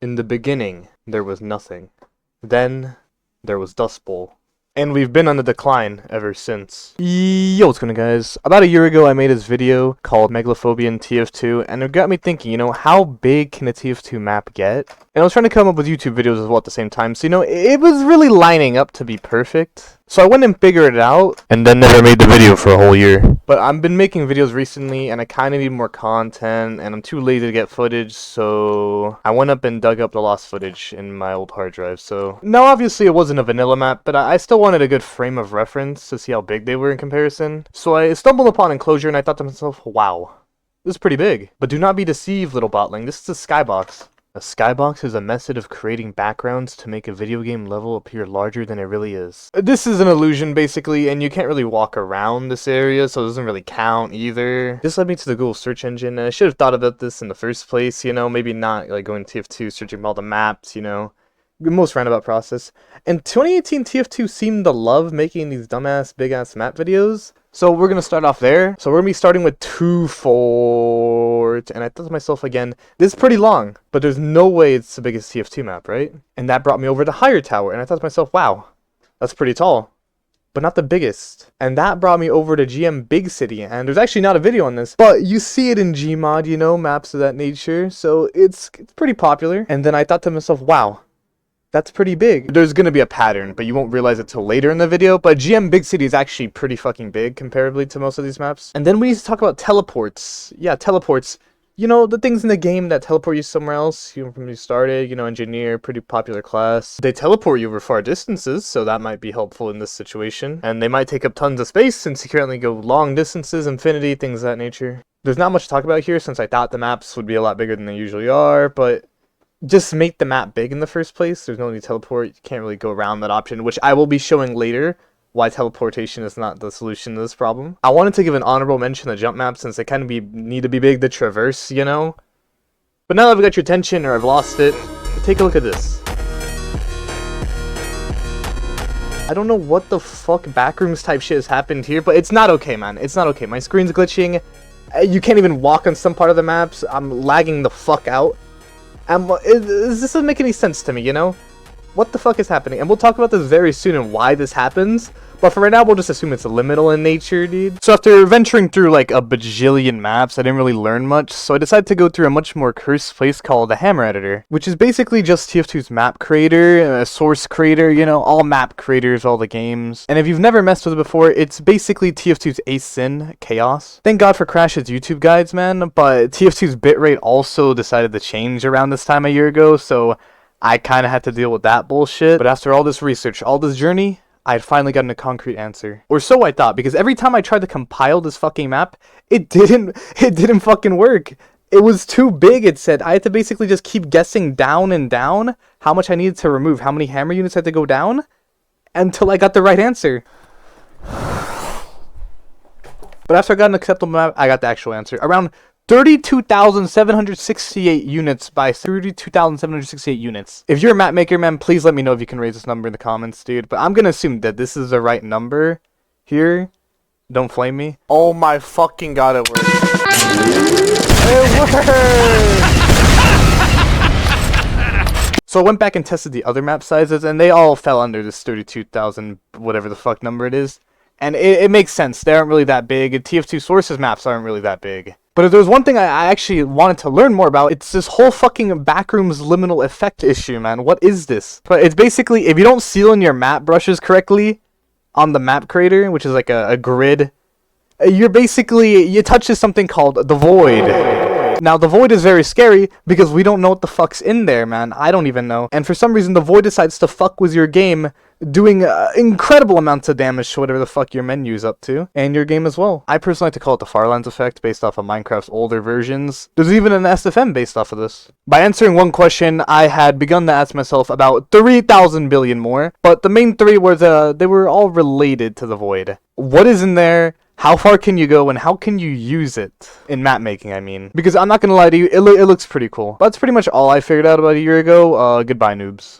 In the beginning, there was nothing. Then, there was Dust Bowl. And we've been on the decline ever since. Yo, what's going on, guys? About a year ago, I made this video called Megalophobia in TF2, and it got me thinking, how big can a TF2 map get? And I was trying to come up with YouTube videos as well at the same time, so, it was really lining up to be perfect. So I went and figured it out, and then never made the video for a whole year. But I've been making videos recently, and I kind of need more content, and I'm too lazy to get footage, so I went up and dug up the lost footage in my old hard drive. So now, obviously, it wasn't a vanilla map, but I still wanted a good frame of reference to see how big they were in comparison. So I stumbled upon Enclosure, and I thought to myself, wow, this is pretty big. But do not be deceived, little botling. This is a skybox. A skybox is a method of creating backgrounds to make a video game level appear larger than it really is. This is an illusion, basically, and you can't really walk around this area, so it doesn't really count either. This led me to the Google search engine, and I should have thought about this in the first place, maybe not like going to TF2, searching all the maps, the most roundabout process. And 2018 TF2 seemed to love making these dumbass, big-ass map videos. So we're going to start off there. So we're going to be starting with 2 forts. And I thought to myself again, this is pretty long, but there's no way it's the biggest TF2 map, right? And that brought me over to Higher Tower. And I thought to myself, wow, that's pretty tall, but not the biggest. And that brought me over to GM Big City. And there's actually not a video on this, but you see it in Gmod, maps of that nature. So it's pretty popular. And then I thought to myself, wow, that's pretty big. There's gonna be a pattern, but you won't realize it till later in the video. But GM Big City is actually pretty fucking big comparably to most of these maps. And then we need to talk about teleports. Yeah, teleports. The things in the game that teleport you somewhere else. From when you started, engineer, pretty popular class. They teleport you over far distances, so that might be helpful in this situation. And they might take up tons of space since you currently go long distances, infinity, things of that nature. There's not much to talk about here since I thought the maps would be a lot bigger than they usually are, but just make the map big in the first place. There's no need to teleport. You can't really go around that option, which I will be showing later why teleportation is not the solution to this problem. I wanted to give an honorable mention to jump maps since they kind of need to be big to traverse, But now that I've got your attention or I've lost it, take a look at this. I don't know what the fuck backrooms type shit has happened here, but it's not okay, man. It's not okay. My screen's glitching. You can't even walk on some part of the maps. I'm lagging the fuck out. This doesn't make any sense to me, What the fuck is happening? And we'll talk about this very soon and why this happens. But for right now, we'll just assume it's liminal in nature, dude. So after venturing through like a bajillion maps, I didn't really learn much. So I decided to go through a much more cursed place called the Hammer Editor, which is basically just TF2's map creator, a source creator, all map creators, all the games. And if you've never messed with it before, it's basically TF2's asyn, chaos. Thank God for Crash's YouTube guides, man. But TF2's bitrate also decided to change around this time a year ago, so I kind of had to deal with that bullshit. But after all this research, all this journey, I had finally gotten a concrete answer. Or so I thought, because every time I tried to compile this fucking map, it didn't fucking work. It was too big, it said. I had to basically just keep guessing down and down how much I needed to remove, how many hammer units had to go down, until I got the right answer. But after I got an acceptable map, I got the actual answer. Around 32,768 units by 32,768 units. If you're a map maker, man, please let me know if you can raise this number in the comments, dude. But I'm gonna assume that this is the right number here. Don't flame me. Oh my fucking god, it worked. It worked! So I went back and tested the other map sizes, and they all fell under this 32,000 whatever the fuck number it is. And it makes sense. They aren't really that big. TF2 Sources maps aren't really that big. But if there was one thing I actually wanted to learn more about, it's this whole fucking backrooms liminal effect issue, man. What is this? But it's basically, if you don't seal in your map brushes correctly on the map creator, which is like a grid, you touch something called the void. Now, the void is very scary because we don't know what the fuck's in there, man. I don't even know. And for some reason, the void decides to fuck with your game, doing incredible amounts of damage to whatever the fuck your menu's up to, and your game as well. I personally like to call it the Farlands effect, based off of Minecraft's older versions. There's even an SFM based off of this. By answering one question, I had begun to ask myself about 3,000 billion more, but the main three were they were all related to the void. What is in there? How far can you go, and how can you use it? In map making, I mean. Because I'm not gonna lie to you, it looks pretty cool. But that's pretty much all I figured out about a year ago. Goodbye, noobs.